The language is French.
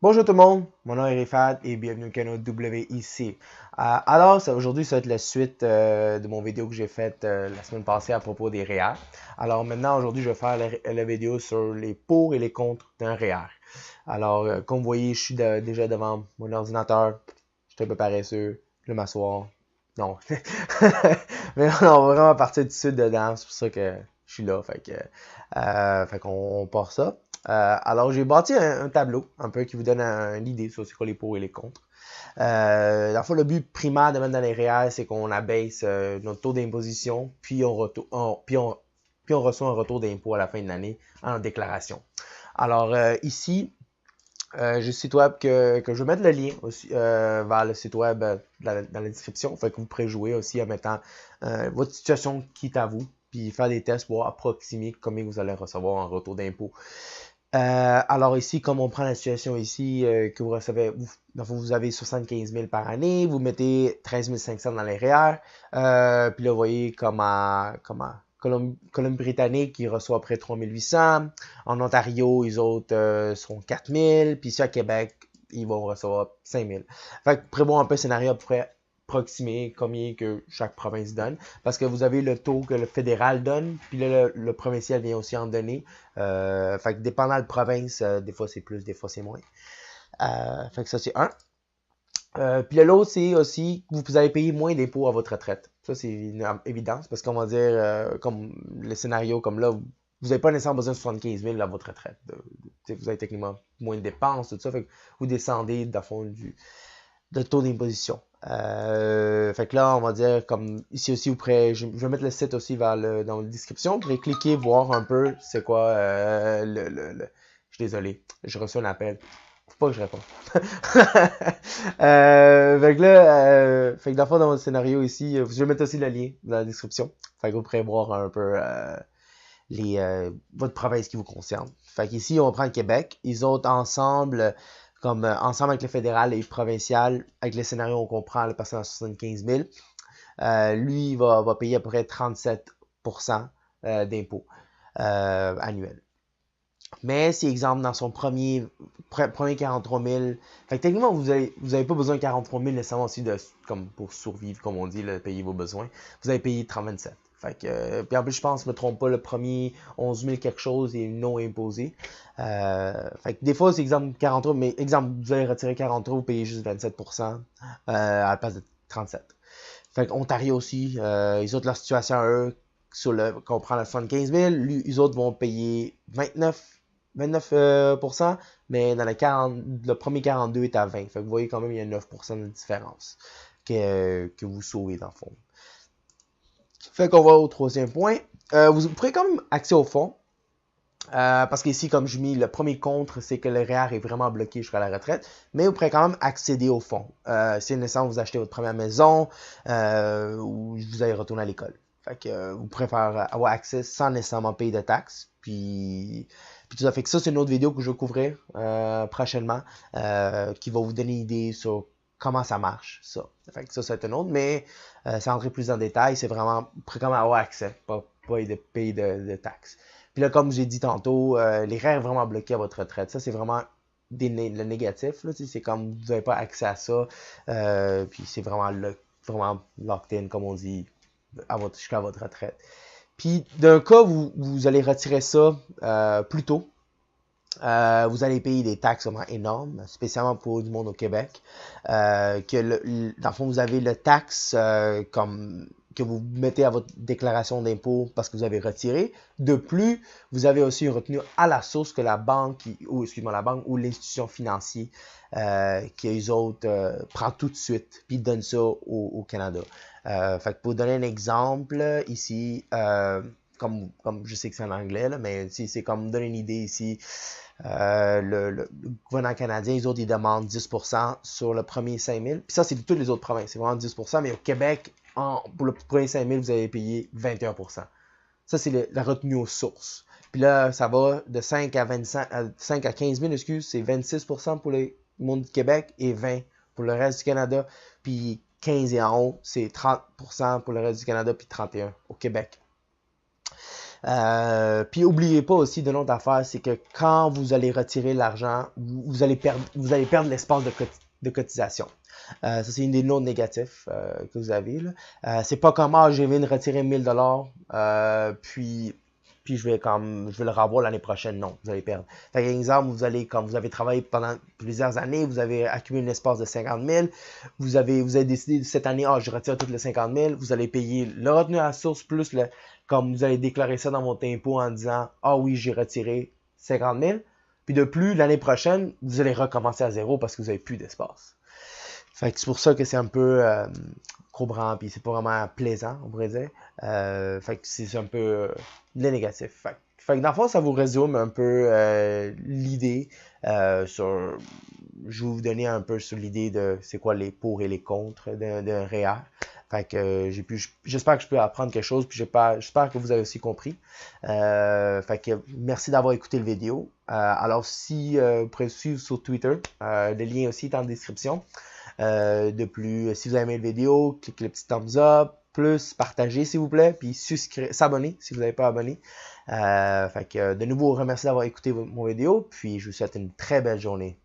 Bonjour tout le monde, mon nom est Rifat et bienvenue au canal WIC. Aujourd'hui, ça va être la suite de mon vidéo que j'ai faite la semaine passée à propos des REER. Alors maintenant, aujourd'hui, je vais faire la vidéo sur les pour et les contre d'un REER. Comme vous voyez, je suis déjà devant mon ordinateur, je suis un peu paresseux, je vais m'asseoir. Non. Mais non, on va vraiment partir tout de suite dedans, c'est pour ça que je suis là. Fait qu'on part ça. J'ai bâti un tableau un peu qui vous donne une idée sur c'est quoi les pour et les contre. Dans le fond, le but primaire de mettre dans les REER, c'est qu'on abaisse notre taux d'imposition, puis on reçoit un retour d'impôt à la fin de l'année en déclaration. Ici, j'ai le site web que je vais mettre le lien aussi, vers le site web dans la description. Fait que vous pourrez jouer aussi en mettant votre situation qui est à vous, puis faire des tests pour approximer combien vous allez recevoir en retour d'impôt. Ici, comme on prend la situation ici, que vous recevez, vous avez 75 000 par année, vous mettez 13 500 dans les REER, puis là, vous voyez Colombie-Britannique, qui reçoit à peu près 3 800. En Ontario, les autres sont 4 000, puis ici à Québec, ils vont recevoir 5 000. Fait que prévoir un peu un scénario à peu près approximé combien que chaque province donne, parce que vous avez le taux que le fédéral donne, puis là, le provincial vient aussi en donner. Fait que dépendant de la province, des fois c'est plus, des fois c'est moins. Fait que ça c'est un. Puis l'autre, c'est aussi que vous allez payer moins d'impôts à votre retraite. Ça, c'est une évidence, parce qu'on va dire, comme le scénario comme là, vous n'avez pas nécessairement besoin de 75 000 à votre retraite. Vous avez techniquement moins de dépenses, tout ça. Fait que vous descendez, dans le fond, de taux d'imposition. Fait que là, on va dire, comme ici aussi, je vais mettre le site aussi dans la description. Vous pourrez cliquer, voir un peu c'est quoi Je suis désolé, je reçois un appel. Faut pas que je réponde. Fait que dans le fond, dans votre scénario ici, je vais mettre aussi le lien dans la description. Fait que vous pourrez voir un peu votre province qui vous concerne. Fait qu'ici, on prend le Québec. Ils ont ensemble, ensemble avec le fédéral et le provincial, avec le scénario, on comprend le patient à 75 000. Lui, il va payer à peu près 37% d'impôts annuels. Mais si, exemple, dans son premier 43 000, fait que techniquement, vous avez pas besoin de 43 000 nécessairement aussi comme pour survivre, comme on dit, là, payer vos besoins. Vous avez payé 37. Fait que, puis en plus, je pense, je me trompe pas, le premier 11 000 quelque chose est non imposé. Fait que des fois, c'est exemple 43, mais exemple, vous allez retirer 43, vous payez juste 27% à la place de 37. Fait qu'Ontario aussi, ils ont leur situation à eux, qu'on prend le 75 000, les autres vont payer 29%, mais dans le premier 42 est à 20. Fait que vous voyez quand même, il y a 9% de différence que vous sauvez dans le fond. Fait qu'on va au troisième point. Vous pourrez quand même accéder au fond. Parce qu'ici, comme je mis, le premier contre, c'est que le REER est vraiment bloqué jusqu'à la retraite, mais vous pourrez quand même accéder au fonds. Si nécessaire, vous achetez votre première maison ou vous allez retourner à l'école. Fait que vous pourrez avoir accès sans nécessairement payer de taxes. Puis tout ça. Fait que ça, c'est une autre vidéo que je vais couvrir prochainement qui va vous donner une idée sur comment ça marche, ça. Fait que ça va être une autre, mais sans entrer plus en détail, c'est vraiment, vous pourrez quand même avoir accès, pas payer de taxes. Puis là, comme j'ai dit tantôt, les REER vraiment bloqués à votre retraite. Ça, c'est vraiment le négatif. C'est comme vous n'avez pas accès à ça. Puis c'est vraiment locked in, comme on dit, jusqu'à votre retraite. Puis d'un cas, vous allez retirer ça plus tôt. Vous allez payer des taxes vraiment énormes, spécialement pour du monde au Québec. Dans le fond, vous avez le taxe que vous mettez à votre déclaration d'impôt parce que vous avez retiré. De plus, vous avez aussi une retenue à la source que la banque ou l'institution financière qui eux autres prend tout de suite puis donne ça au Canada. Fait que pour donner un exemple ici, comme je sais que c'est en anglais là, mais c'est comme donner une idée ici. Le gouvernement canadien, les autres, ils demandent 10% sur le premier 5 000. Puis ça, c'est de toutes les autres provinces. C'est vraiment 10%. Mais au Québec, pour le premier 5 000, vous allez payer 21%. Ça, c'est la retenue aux sources. Puis là, ça va de 5 à 15 000, excuse, c'est 26% pour le monde du Québec et 20% pour le reste du Canada. Puis 15 et en haut, c'est 30% pour le reste du Canada, puis 31% au Québec. Puis n'oubliez pas aussi de notre affaire, c'est que quand vous allez retirer l'argent, vous allez perdre l'espace de cotisation. Ça, c'est une des notes négatifs que vous avez. Là. C'est pas comme je viens de retirer 1000$, puis je vais le revoir l'année prochaine. Non, vous allez perdre. Par exemple, quand vous avez travaillé pendant plusieurs années, vous avez accumulé un espace de 50 000, vous avez décidé cette année, je retire toutes les 50 000, vous allez payer le retenu à la source plus comme vous allez déclarer ça dans votre impôt en disant, oui, j'ai retiré 50 000. Puis de plus, l'année prochaine, vous allez recommencer à zéro parce que vous n'avez plus d'espace. Fait que c'est pour ça que c'est un peu couvrant, puis c'est pas vraiment plaisant, on pourrait dire. Fait que c'est un peu le négatif. Fait que dans le fond, ça vous résume un peu l'idée sur... Je vais vous donner un peu sur l'idée de c'est quoi les pour et les contre d'un REER. Fait que j'espère que je peux apprendre quelque chose, puis j'espère que vous avez aussi compris. Fait que merci d'avoir écouté la vidéo. Alors si vous pouvez suivre sur Twitter, le lien aussi est en description. De plus, si vous avez aimé la vidéo, cliquez le petit thumbs up, plus partagez s'il vous plaît, puis s'abonner si vous n'avez pas abonné. Fait que de nouveau, remercie d'avoir écouté mon vidéo, puis je vous souhaite une très belle journée.